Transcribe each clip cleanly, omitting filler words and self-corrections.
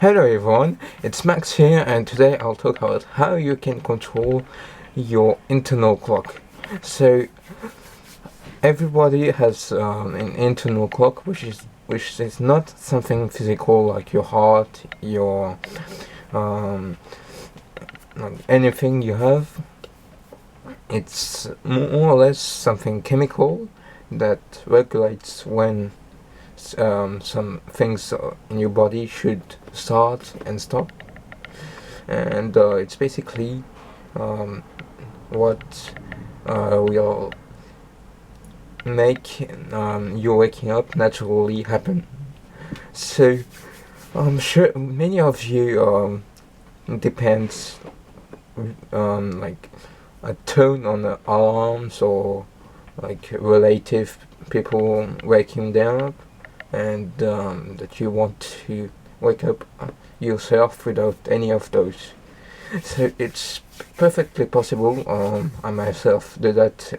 Hello everyone, it's Max here, and today I'll talk about how you can control your internal clock. So everybody has an internal clock, which is not something physical like your heart, your um, like anything you have. It's more or less something chemical that regulates when some things in your body should start and stop, and it's basically um, what will make you waking up naturally happen. So I'm sure many of you depends like a tone on the alarms or like relative people waking them up, and that you want to wake up yourself without any of those. So it's perfectly possible. I myself do that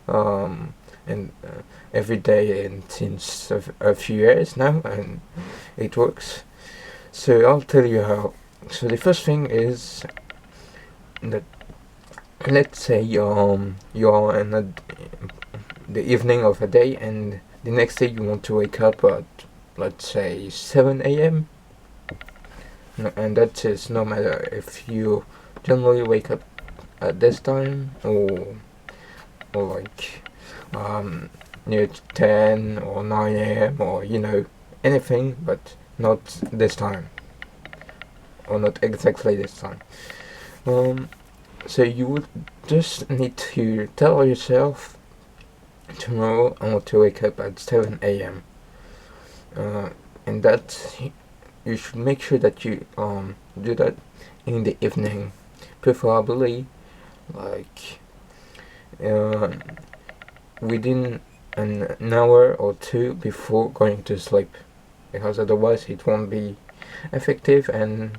and every day and since a few years now, and it works. So I'll tell you how. So the first thing is that, let's say you're in the evening of a day, and the next day you want to wake up at, let's say, 7 a.m. And that is no matter if you generally wake up at this time, or like near 10 or 9 a.m. or anything, but not this time, or not exactly this time. So you would just need to tell yourself, tomorrow I want to wake up at 7 a.m. And that you should make sure that you do that in the evening, preferably like within an hour or two before going to sleep, because otherwise it won't be effective, and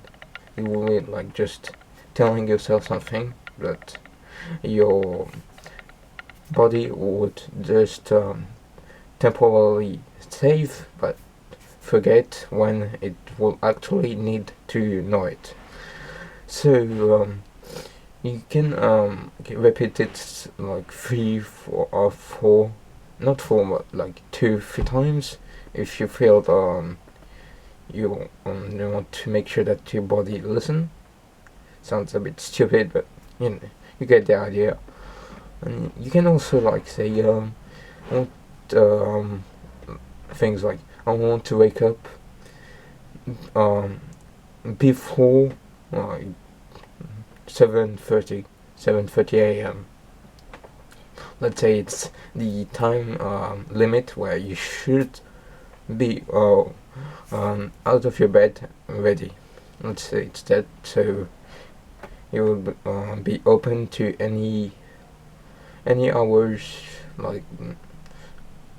you will be like just telling yourself something that your body would just temporarily save but forget when it will actually need to know it. So you can repeat it like three, four, or four, not four, but like 2, 3 times if you feel you want to make sure that your body listen. Sounds a bit stupid, but you get the idea. And you can also like say want, things like, I want to wake up before like 7:30 a.m. Let's say it's the time limit where you should be out of your bed ready. Let's say it's that, so you will be open to any hours, like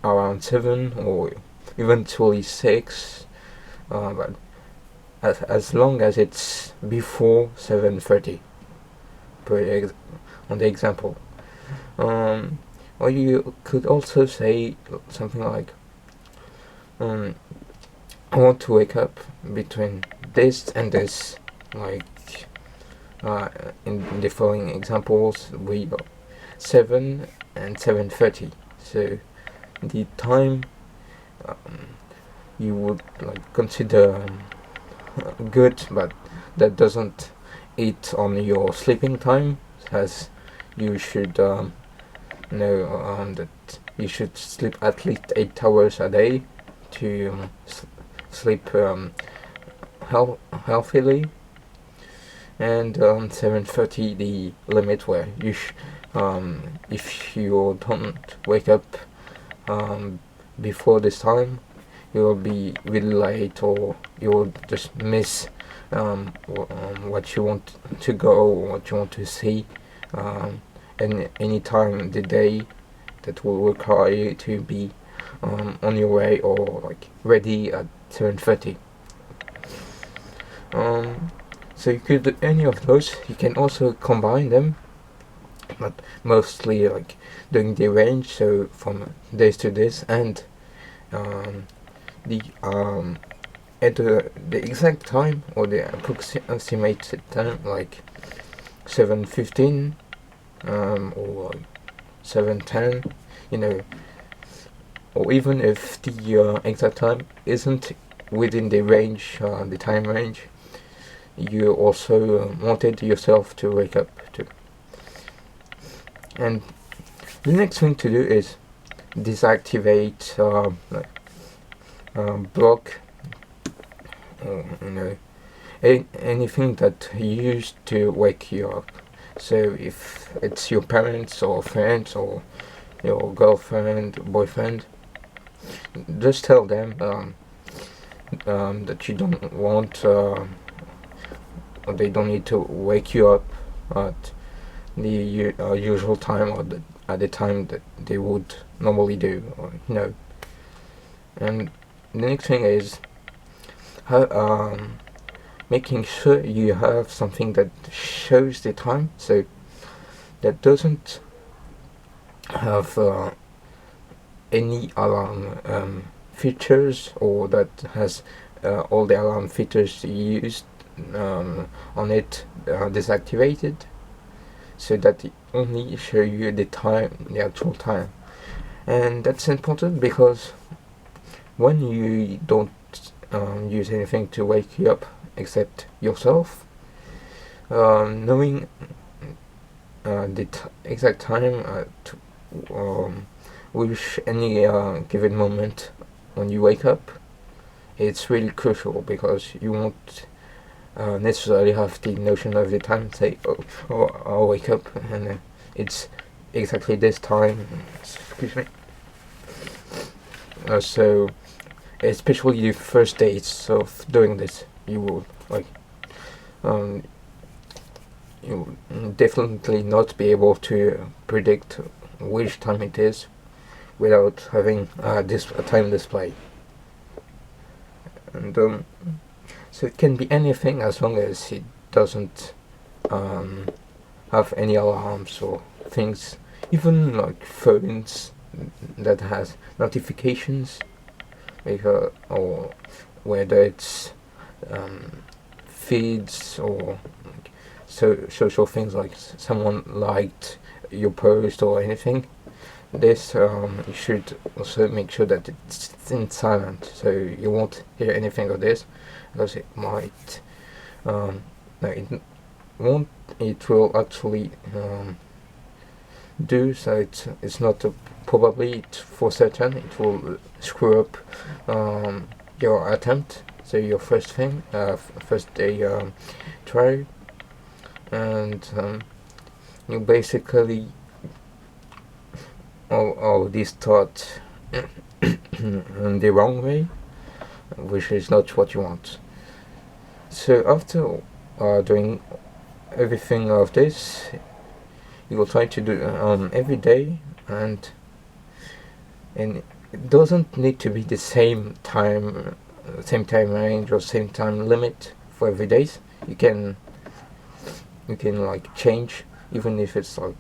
around 7 or eventually 6, but as long as it's before 7:30 on the example. Or you could also say something like, I want to wake up between this and this, like in the following examples we got 7 and 7:30. So the time you would like consider good, but that doesn't eat on your sleeping time, as you should know that you should sleep at least 8 hours a day to sleep healthily, and 7:30 the limit where you if you don't wake up before this time, you'll be really late, or you'll just miss what you want to go, what you want to see, and any time in the day that will require you to be on your way or like ready at 7:30. So you could do any of those. You can also combine them, but mostly like doing the range, so from this to this, and the at the exact time or the approximated time, like 7:15, or 7:10, you know, or even if the exact time isn't within the range, the time range, you also wanted yourself to wake up to. And the next thing to do is deactivate, block, or anything that used to wake you up. So if it's your parents or friends or your girlfriend, boyfriend, just tell them that you don't want, or they don't need to wake you up at the usual time, or at the time that they would normally do, or And the next thing is making sure you have something that shows the time, so that doesn't have any alarm features, or that has all the alarm features used on it deactivated, so that it only show you the time, the actual time. And that's important because when you don't use anything to wake you up except yourself, knowing the exact time with any given moment when you wake up, it's really crucial, because you won't necessarily have the notion of the time, say, oh, I'll wake up and it's exactly this time. Excuse me. So, especially the first days of doing this, you will you will definitely not be able to predict which time it is without having a time display. And so it can be anything, as long as it doesn't have any alarms or things, even like phones that has notifications, or whether it's feeds, or social things, like someone liked your post or anything. This you should also make sure that it's in silent, so you won't hear anything of this, because it might it will actually do so. It's not probably for certain it will screw up your attempt, so your first day try, and you basically all this thought in the wrong way, which is not what you want. So after doing everything of this, you will try to do every day, and it doesn't need to be the same time range or same time limit for every day. You can like change, even if it's like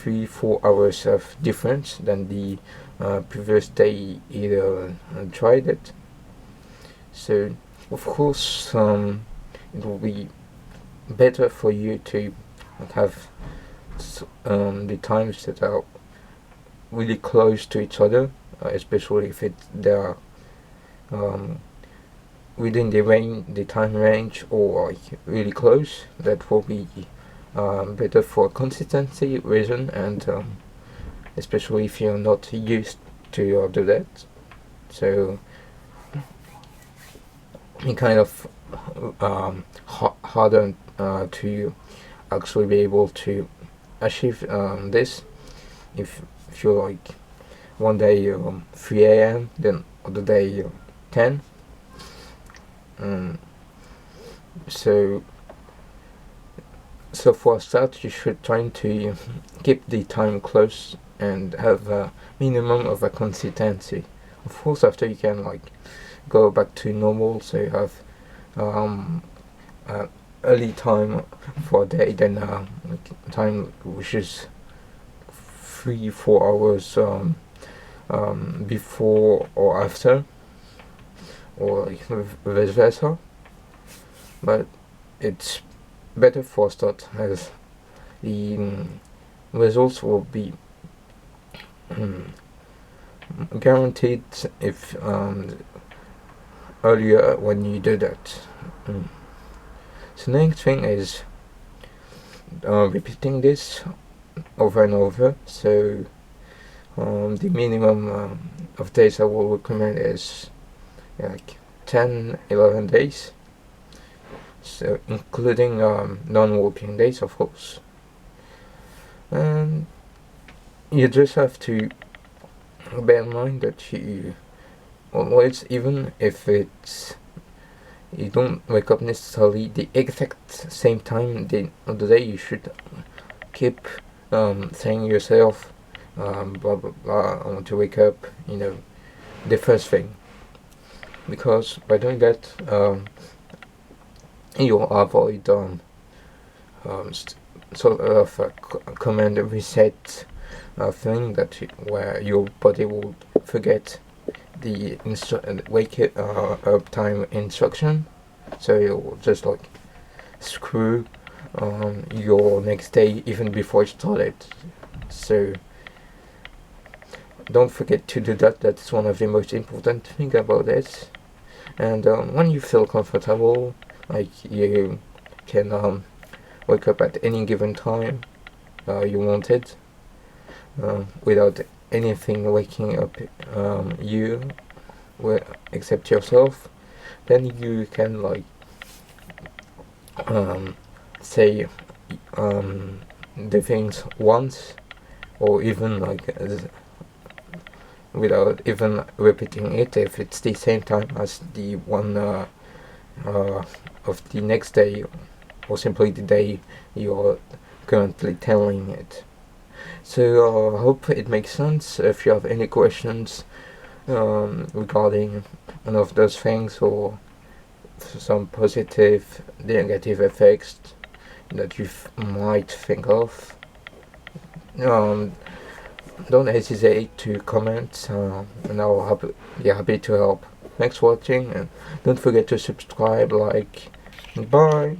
3-4 hours of difference than the previous day either tried it. So of course it will be better for you to have the times that are really close to each other, especially if they are within the time range, or really close. That will be better for consistency reason, and especially if you're not used to do that. So it kind of harder to actually be able to achieve this if you're like one day 3 a.m. then other day 10. So for a start, you should try to keep the time close and have a minimum of a consistency. Of course, after you can like go back to normal, so you have early time for a day, then time which is 3-4 hours before or after, or like vice versa. But it's better for start, as the results will be guaranteed if earlier when you do that. So the next thing is repeating this over and over. So the minimum of days I will recommend is like 10-11 days, so including non-working days, of course. And you just have to bear in mind that you always, even if it's you don't wake up necessarily the exact same time of the day, you should keep saying yourself, blah blah blah, I want to wake up, the first thing, because by doing that you'll avoid sort of a command reset thing where your body will forget the wake up time instruction, so you'll just like screw your next day even before it started. So don't forget to do that. That's one of the most important thing about it. And when you feel comfortable, like you can wake up at any given time you wanted, without anything waking up you except yourself, then you can like say the things once, or even like without even repeating it, if it's the same time as the one of the next day, or simply the day you're currently telling it. So I hope it makes sense. If you have any questions regarding one of those things, or some positive, negative effects that you might think of, don't hesitate to comment, and I'll be happy to help. Thanks for watching, and don't forget to subscribe, like, bye.